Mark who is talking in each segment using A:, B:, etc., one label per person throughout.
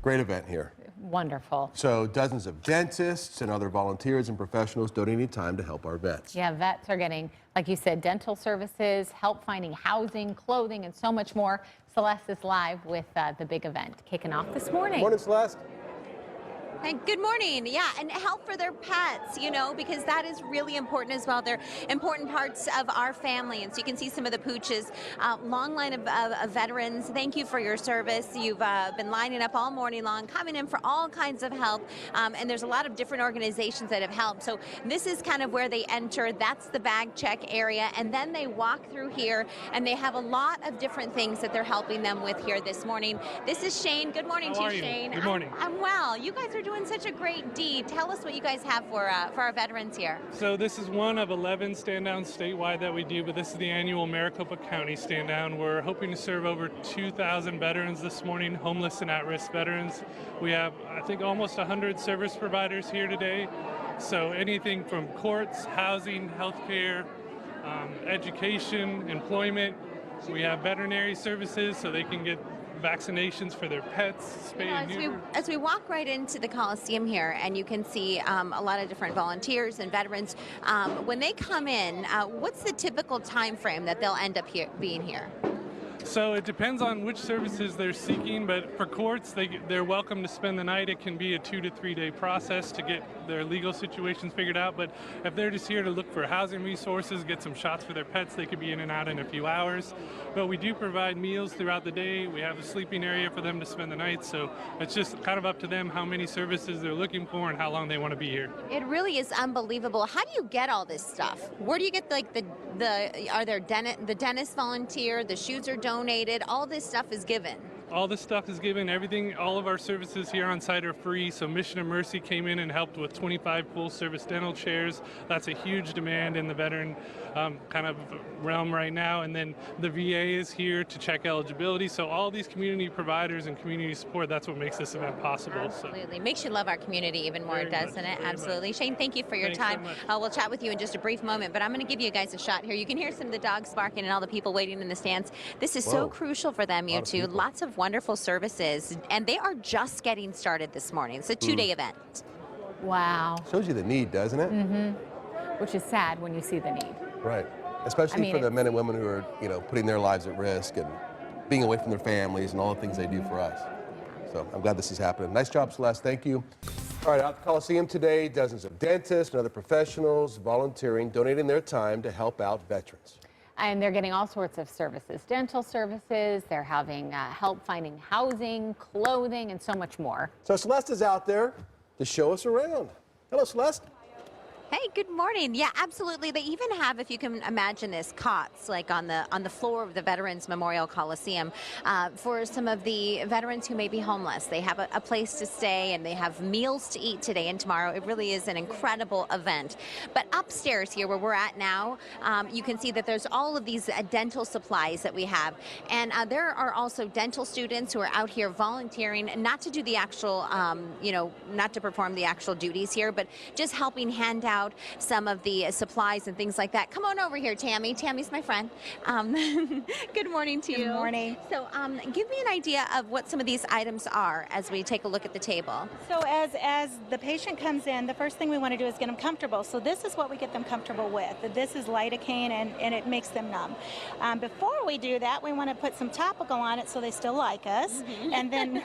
A: Great event here.
B: Wonderful.
A: So dozens of dentists and other volunteers and professionals donating time to help our vets.
B: Yeah, vets are getting, like you said, dental services, help finding housing, clothing, and so much more. Celeste is live with the big event kicking off this morning.
A: Morning, Celeste.
C: And good morning. Yeah, and help for their pets, you know, because that is really important as well. They're important parts of our family. And so you can see some of the pooches. Long line of veterans. Thank you for your service. You've been lining up all morning long, coming in for all kinds of help. And there's a lot of different organizations that have helped. So this is kind of where they enter. That's the bag check area. And then they walk through here, and they have a lot of different things that they're helping them with here this morning. This is Shane. Good morning to you, Shane.
D: Good morning.
C: I'm well. You guys are doing such a great deed. Tell us what you guys have for our veterans here.
D: So this is one of 11 stand-downs statewide that we do, but this is the annual Maricopa County stand-down. We're hoping to serve over 2,000 veterans this morning, homeless and at-risk veterans. We have, I think, almost 100 service providers here today. So anything from courts, housing, healthcare, education, employment. We have veterinary services so they can get vaccinations for their pets, spay and neuter.
C: As we walk right into the Coliseum here, and you can see a lot of different volunteers and veterans, when they come in, what's the typical time frame that they'll end up being here?
D: So it depends on which services they're seeking, but for courts, they're welcome to spend the night. It can be a 2 to 3 day process to get their legal situations figured out, but if they're just here to look for housing resources, get some shots for their pets, they could be in and out in a few hours. But we do provide meals throughout the day. We have a sleeping area for them to spend the night, so it's just kind of up to them how many services they're looking for and how long they want to be here.
C: It really is unbelievable. How do you get all this stuff? Where do you get like the dentist volunteer, the shoes are donated, all this stuff is given?
D: All this stuff is given, everything, all of our services here on site are free. So Mission of Mercy came in and helped with 25 full service dental chairs. That's a huge demand in the veteran kind of realm right now. And then the VA is here to check eligibility. So all these community providers and community support, that's what makes this event possible.
C: Absolutely. So. Makes you love our community even more, doesn't it? Absolutely.
D: Much.
C: Shane, thank you for your time.
D: So
C: we'll chat with you in just a brief moment, but I'm going to give you guys a shot here. You can hear some of the dogs barking and all the people waiting in the stands. This is so crucial for them, you two. Lots of wonderful services, and they are just getting started this morning. It's a 2-day event.
B: Wow.
A: Shows you the need, doesn't it?
B: Mm-hmm. Which is sad when you see the need.
A: Right. Especially for the men and women who are, putting their lives at risk and being away from their families and all the things they do for us. So I'm glad this is happening. Nice job, Celeste. Thank you. All right, out at the Coliseum today, dozens of dentists and other professionals volunteering, donating their time to help out veterans.
B: And they're getting all sorts of services, dental services, they're having help finding housing, clothing, and so much more.
A: So Celeste is out there to show us around. Hello, Celeste.
C: Hey, good morning. Yeah, absolutely. They even have, if you can imagine this, cots like on the floor of the Veterans Memorial Coliseum for some of the veterans who may be homeless. They have a place to stay, and they have meals to eat today and tomorrow. It really is an incredible event. But upstairs here, where we're at now, you can see that there's all of these dental supplies that we have, and there are also dental students who are out here volunteering, not to do the actual, not to perform the actual duties here, but just helping hand out some of the supplies and things like that. Come on over here, Tammy. Tammy's my friend. Good morning to you.
E: Good morning.
C: So give me an idea of what some of these items are as we take a look at the table.
E: So as the patient comes in, the first thing we want to do is get them comfortable. So this is what we get them comfortable with. This is lidocaine, and it makes them numb. Before we do that, we want to put some topical on it so they still like us. Mm-hmm. And then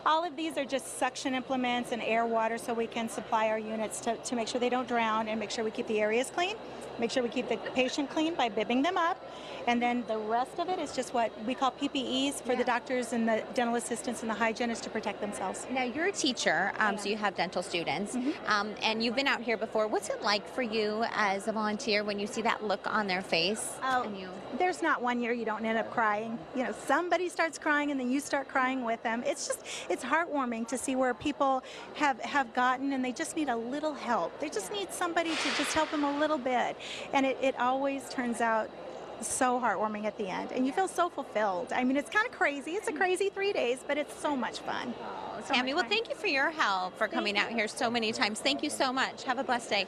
E: all of these are just suction implements and air water, so we can supply our units to make sure they don't drown and make sure we keep the areas clean, make sure we keep the patient clean by bibbing them up. And then the rest of it is just what we call PPEs for the doctors and the dental assistants and the hygienists to protect themselves.
C: Now, you're a teacher, so you have dental students, and you've been out here before. What's it like for you as a volunteer when you see that look on their face?
E: There's not one year you don't end up crying. Somebody starts crying and then you start crying with them. It's heartwarming to see where people have gotten, and they just need a little help. They just need somebody to just help them a little bit. And it always turns out so heartwarming at the end, and you feel so fulfilled. I mean, it's kind of crazy. It's a crazy 3 days, but it's so much fun.
C: Tammy, well, thank you for your help, for coming out here so many times. Thank you so much. Have a blessed day.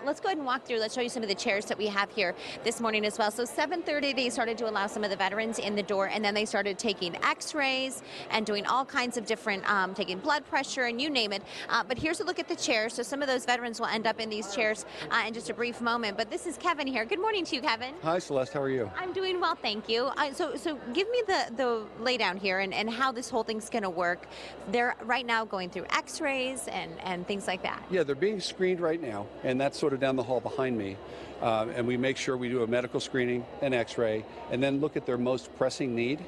C: Let's go ahead and walk through. Let's show you some of the chairs that we have here this morning as well. So 7:30, they started to allow some of the veterans in the door, and then they started taking x-rays and doing all kinds of different, taking blood pressure and you name it. But here's a look at the chairs. So some of those veterans will end up in these chairs in just a brief moment. But this is Kevin here. Good morning to you, Kevin.
F: Hi, Celeste. How are you?
C: I'm doing well, thank you. So give me the laydown here and how this whole thing's going to work. They're right now going through x-rays and things like that.
F: Yeah, they're being screened right now, and that's sort of down the hall behind me. And we make sure we do a medical screening, an x-ray, and then look at their most pressing need,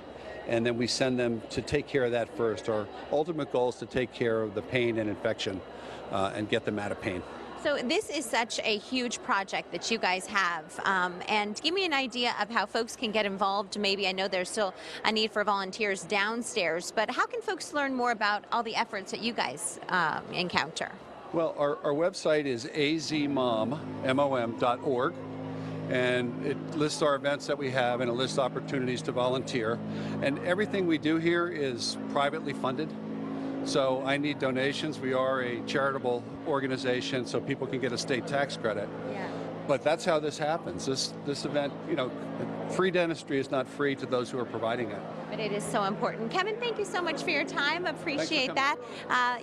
F: and then we send them to take care of that first. Our ultimate goal is to take care of the pain and infection and get them out of pain.
C: So this is such a huge project that you guys have, and give me an idea of how folks can get involved. Maybe I know there's still a need for volunteers downstairs, but how can folks learn more about all the efforts that you guys encounter?
F: Well, our website is azmom.org, and it lists our events that we have, and it lists opportunities to volunteer. And everything we do here is privately funded. So I need donations. We are a charitable organization, so people can get a state tax credit.
C: Yeah.
F: But that's how this happens. This event, you know, free dentistry is not free to those who are providing it.
C: But it is so important. Kevin, thank you so much for your time. Appreciate that.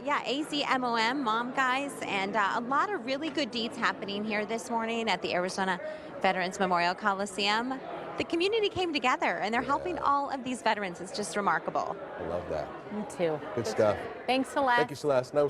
C: Yeah, AZMOM, Mom Guys, and a lot of really good deeds happening here this morning at the Arizona Veterans Memorial Coliseum. The community came together, and they're helping all of these veterans. It's just remarkable.
A: I love that.
B: Me too.
A: Good stuff.
B: Thanks, Celeste.
A: Thank you, Celeste. No